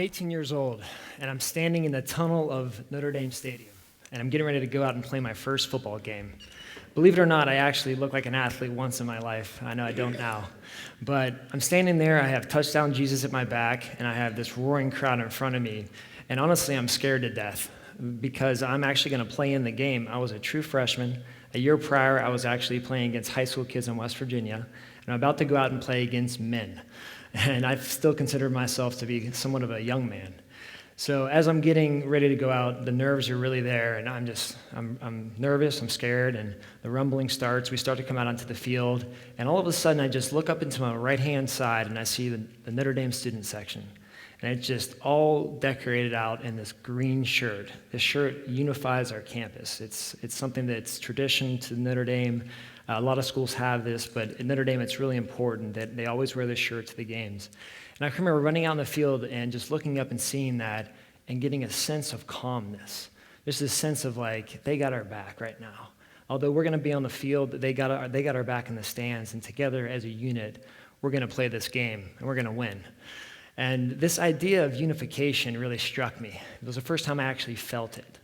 18 years old, and I'm standing in the tunnel of Notre Dame Stadium, and I'm getting ready to go out and play my first football game. Believe it or not, I actually looked like an athlete once in my life. I know I don't now. But I'm standing there, I have touchdown Jesus at my back, and I have this roaring crowd in front of me. And honestly, I'm scared to death because I'm actually going to play in the game. I was a true freshman. A year prior, I was actually playing against high school kids in West Virginia, and I'm about to go out and play against men. And I still consider myself to be somewhat of a young man. So as I'm getting ready to go out, the nerves are really there, and I'm nervous, I'm scared, and the rumbling starts. We start to come out onto the field, and all of a sudden I just look up into my right-hand side, and I see the Notre Dame student section. And it's just all decorated out in this green shirt. This shirt unifies our campus. It's something that's tradition to Notre Dame. A lot of schools have this, but at Notre Dame it's really important that they always wear this shirt to the games. And I can remember running out in the field and just looking up and seeing that and getting a sense of calmness. There's this sense of like, they got our back right now. Although we're going to be on the field, they got our back in the stands, and together as a unit, we're going to play this game, and we're going to win. And this idea of unification really struck me. It was the first time I actually felt it.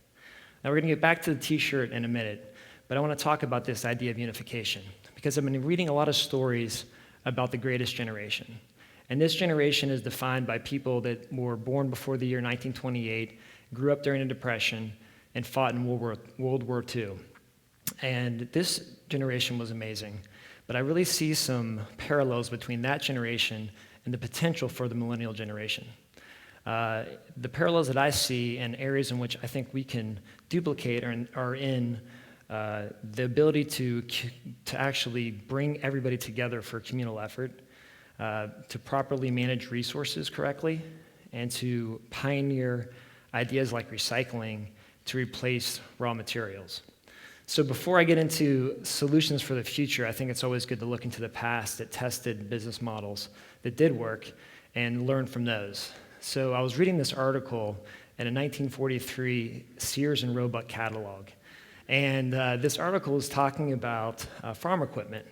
Now we're going to get back to the t-shirt in a minute, but I want to talk about this idea of unification because I've been reading a lot of stories about the greatest generation. And this generation is defined by people that were born before the year 1928, grew up during the Depression, and fought in World War II. And this generation was amazing, but I really see some parallels between that generation and the potential for the millennial generation. The parallels that I see and areas in which I think we can duplicate are in the ability to actually bring everybody together for communal effort, to properly manage resources correctly, and to pioneer ideas like recycling to replace raw materials. So before I get into solutions for the future, I think it's always good to look into the past that tested business models that did work and learn from those. So I was reading this article in a 1943 Sears and Roebuck catalog. And this article is talking about farm equipment.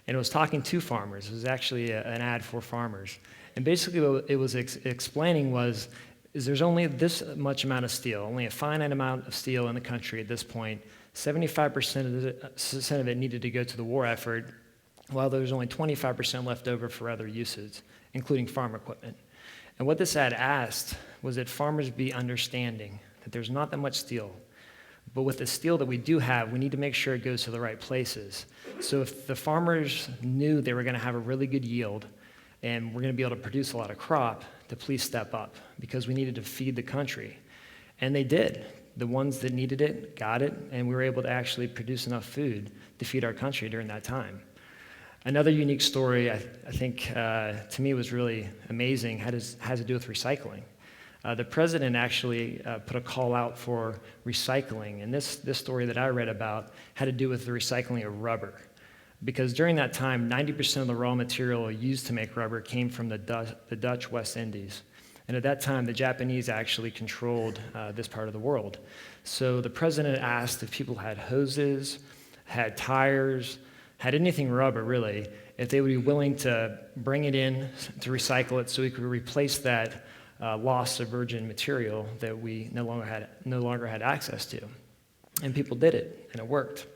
And it was talking to farmers. It was actually an ad for farmers. And basically what it was explaining is there's only this much amount of steel, only a finite amount of steel in the country at this point. 75% of it needed to go to the war effort, while there's only 25% left over for other uses, including farm equipment. And what this ad asked was that farmers be understanding that there's not that much steel, but with the steel that we do have, we need to make sure it goes to the right places. So if the farmers knew they were going to have a really good yield and we're going to be able to produce a lot of crop, to please step up because we needed to feed the country. And they did. The ones that needed it got it, and we were able to actually produce enough food to feed our country during that time. Another unique story I think to me was really amazing has to do with recycling. The president actually put a call out for recycling, and this story that I read about had to do with the recycling of rubber. Because during that time, 90% of the raw material used to make rubber came from the Dutch West Indies. And at that time, the Japanese actually controlled this part of the world. So the president asked if people had hoses, had tires, had anything rubber really, if they would be willing to bring it in to recycle it so we could replace that loss of virgin material that we no longer had access to. And people did it, and it worked.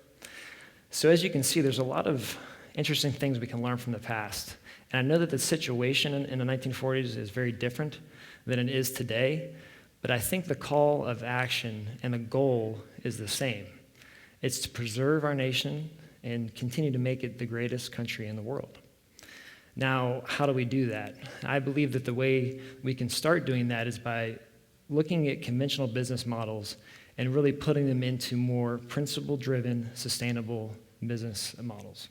So as you can see, there's a lot of interesting things we can learn from the past. And I know that the situation in the 1940s is very different than it is today, but I think the call of action and the goal is the same. It's to preserve our nation and continue to make it the greatest country in the world. Now, how do we do that? I believe that the way we can start doing that is by looking at conventional business models and really putting them into more principle-driven, sustainable business models.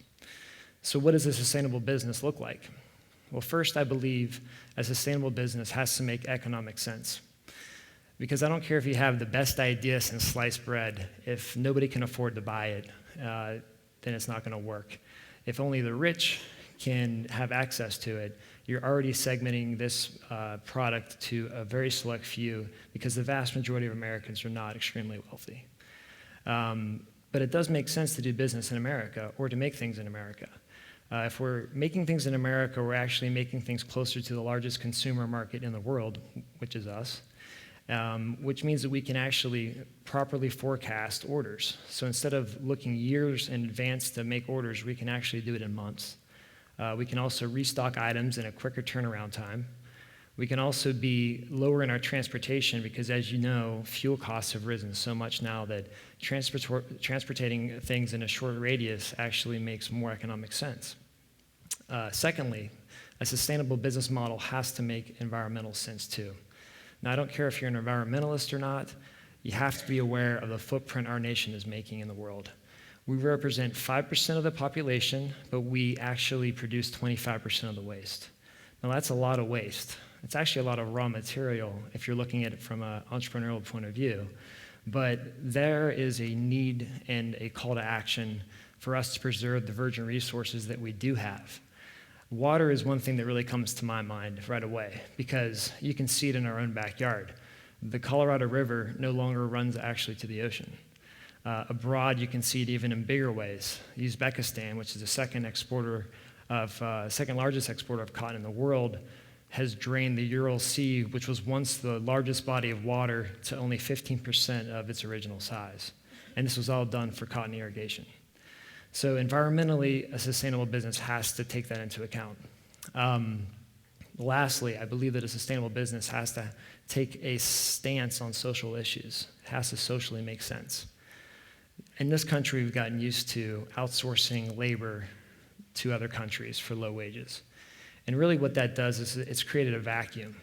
So what does a sustainable business look like? Well, first, I believe a sustainable business has to make economic sense. Because I don't care if you have the best idea since sliced bread, if nobody can afford to buy it, then it's not going to work. If only the rich can have access to it, you're already segmenting this product to a very select few because the vast majority of Americans are not extremely wealthy. But it does make sense to do business in America or to make things in America. If we're making things in America, we're actually making things closer to the largest consumer market in the world, which is us, which means that we can actually properly forecast orders. So instead of looking years in advance to make orders, we can actually do it in months. We can also restock items in a quicker turnaround time. We can also be lower in our transportation because, as you know, fuel costs have risen so much now that transporting things in a short radius actually makes more economic sense. Secondly, a sustainable business model has to make environmental sense too. Now, I don't care if you're an environmentalist or not, you have to be aware of the footprint our nation is making in the world. We represent 5% of the population, but we actually produce 25% of the waste. Now, that's a lot of waste. It's actually a lot of raw material if you're looking at it from an entrepreneurial point of view. But there is a need and a call to action for us to preserve the virgin resources that we do have. Water is one thing that really comes to my mind right away because you can see it in our own backyard. The Colorado River no longer runs actually to the ocean. Abroad, you can see it even in bigger ways. Uzbekistan, which is the second largest exporter of cotton in the world, has drained the Ural Sea, which was once the largest body of water, to only 15% of its original size. And this was all done for cotton irrigation. So environmentally, a sustainable business has to take that into account. Lastly, I believe that a sustainable business has to take a stance on social issues. It has to socially make sense. In this country, we've gotten used to outsourcing labor to other countries for low wages. And really what that does is it's created a vacuum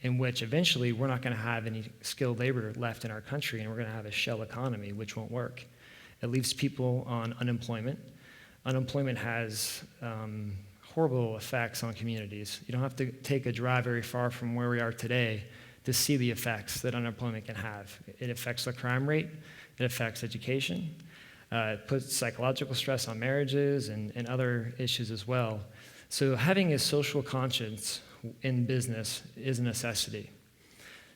in which eventually we're not going to have any skilled labor left in our country, and we're going to have a shell economy, which won't work. It leaves people on unemployment. Unemployment has horrible effects on communities. You don't have to take a drive very far from where we are today to see the effects that unemployment can have. It affects the crime rate. It affects education. It puts psychological stress on marriages and other issues as well. So having a social conscience in business is a necessity.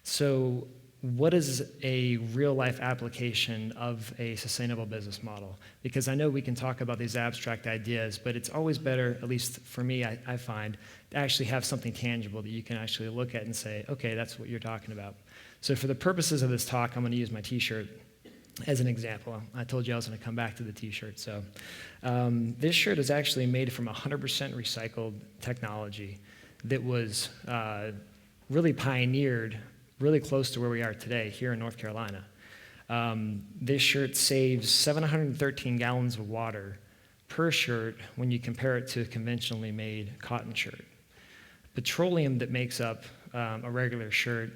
So what is a real-life application of a sustainable business model? Because I know we can talk about these abstract ideas, but it's always better, at least for me, I find, to actually have something tangible that you can actually look at and say, okay, that's what you're talking about. So for the purposes of this talk, I'm going to use my T-shirt as an example. I told you I was going to come back to the T-shirt. So this shirt is actually made from 100% recycled technology that was really pioneered really close to where we are today here in North Carolina. This shirt saves 713 gallons of water per shirt when you compare it to a conventionally made cotton shirt. Petroleum that makes up a regular shirt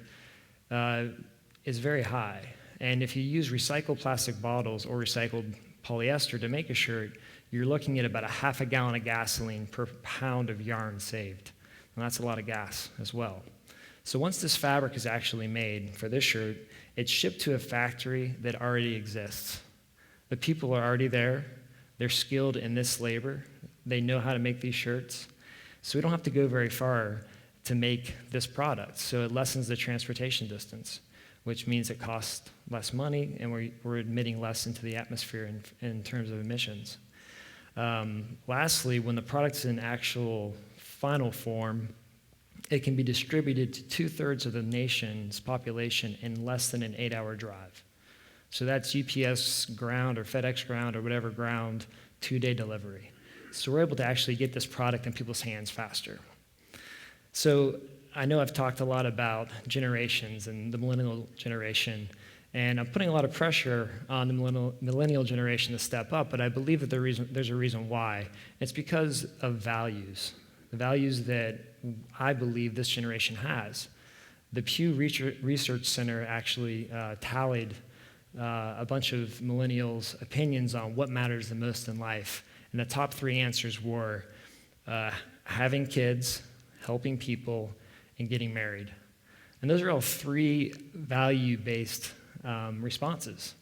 is very high. And if you use recycled plastic bottles or recycled polyester to make a shirt, you're looking at about a half a gallon of gasoline per pound of yarn saved. And that's a lot of gas as well. So once this fabric is actually made for this shirt, it's shipped to a factory that already exists. The people are already there. They're skilled in this labor. They know how to make these shirts. So we don't have to go very far to make this product. So it lessens the transportation distance, which means it costs less money, and we're emitting less into the atmosphere in terms of emissions. Lastly, when the product's in actual final form, it can be distributed to 2/3 of the nation's population in less than an 8-hour drive. So that's UPS ground or FedEx ground or whatever ground, 2-day delivery. So we're able to actually get this product in people's hands faster. So I know I've talked a lot about generations and the millennial generation, and I'm putting a lot of pressure on the millennial generation to step up, but I believe that there's a reason why. It's because of values, the values that I believe this generation has. The Pew Research Center actually tallied a bunch of millennials' opinions on what matters the most in life, and the top 3 answers were having kids, helping people, and getting married. And those are all 3 value-based responses.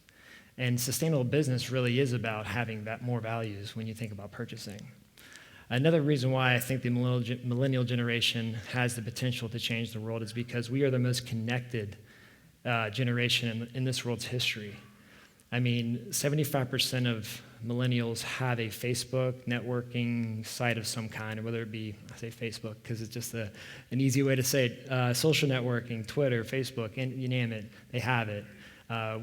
And sustainable business really is about having that more values when you think about purchasing. Another reason why I think the millennial generation has the potential to change the world is because we are the most connected generation in this world's history. I mean, 75% of millennials have a Facebook networking site of some kind, whether it be, I say Facebook because it's just an easy way to say it, social networking, Twitter, Facebook, and you name it, they have it.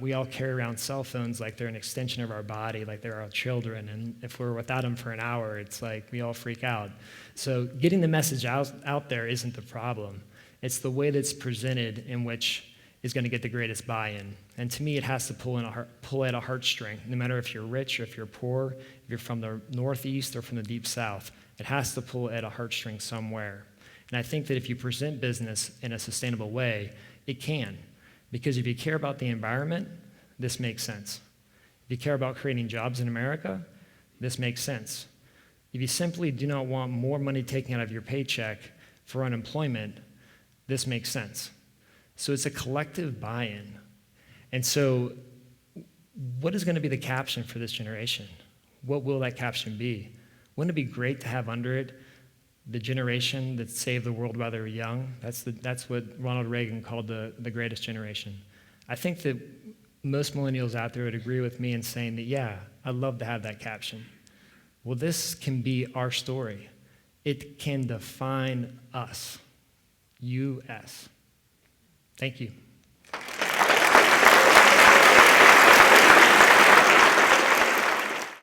We all carry around cell phones like they're an extension of our body, like they're our children, and if we're without them for an hour, it's like we all freak out. So getting the message out there isn't the problem. It's the way that's presented in which is going to get the greatest buy-in. And to me, it has to pull at a heartstring, no matter if you're rich or if you're poor, if you're from the Northeast or from the Deep South. It has to pull at a heartstring somewhere. And I think that if you present business in a sustainable way, it can. Because if you care about the environment, this makes sense. If you care about creating jobs in America, this makes sense. If you simply do not want more money taken out of your paycheck for unemployment, this makes sense. So it's a collective buy-in. And so what is going to be the caption for this generation? What will that caption be? Wouldn't it be great to have under it the generation that saved the world while they were young? That's what Ronald Reagan called the greatest generation. I think that most millennials out there would agree with me in saying that, yeah, I'd love to have that caption. Well, this can be our story. It can define us. U.S. Thank you.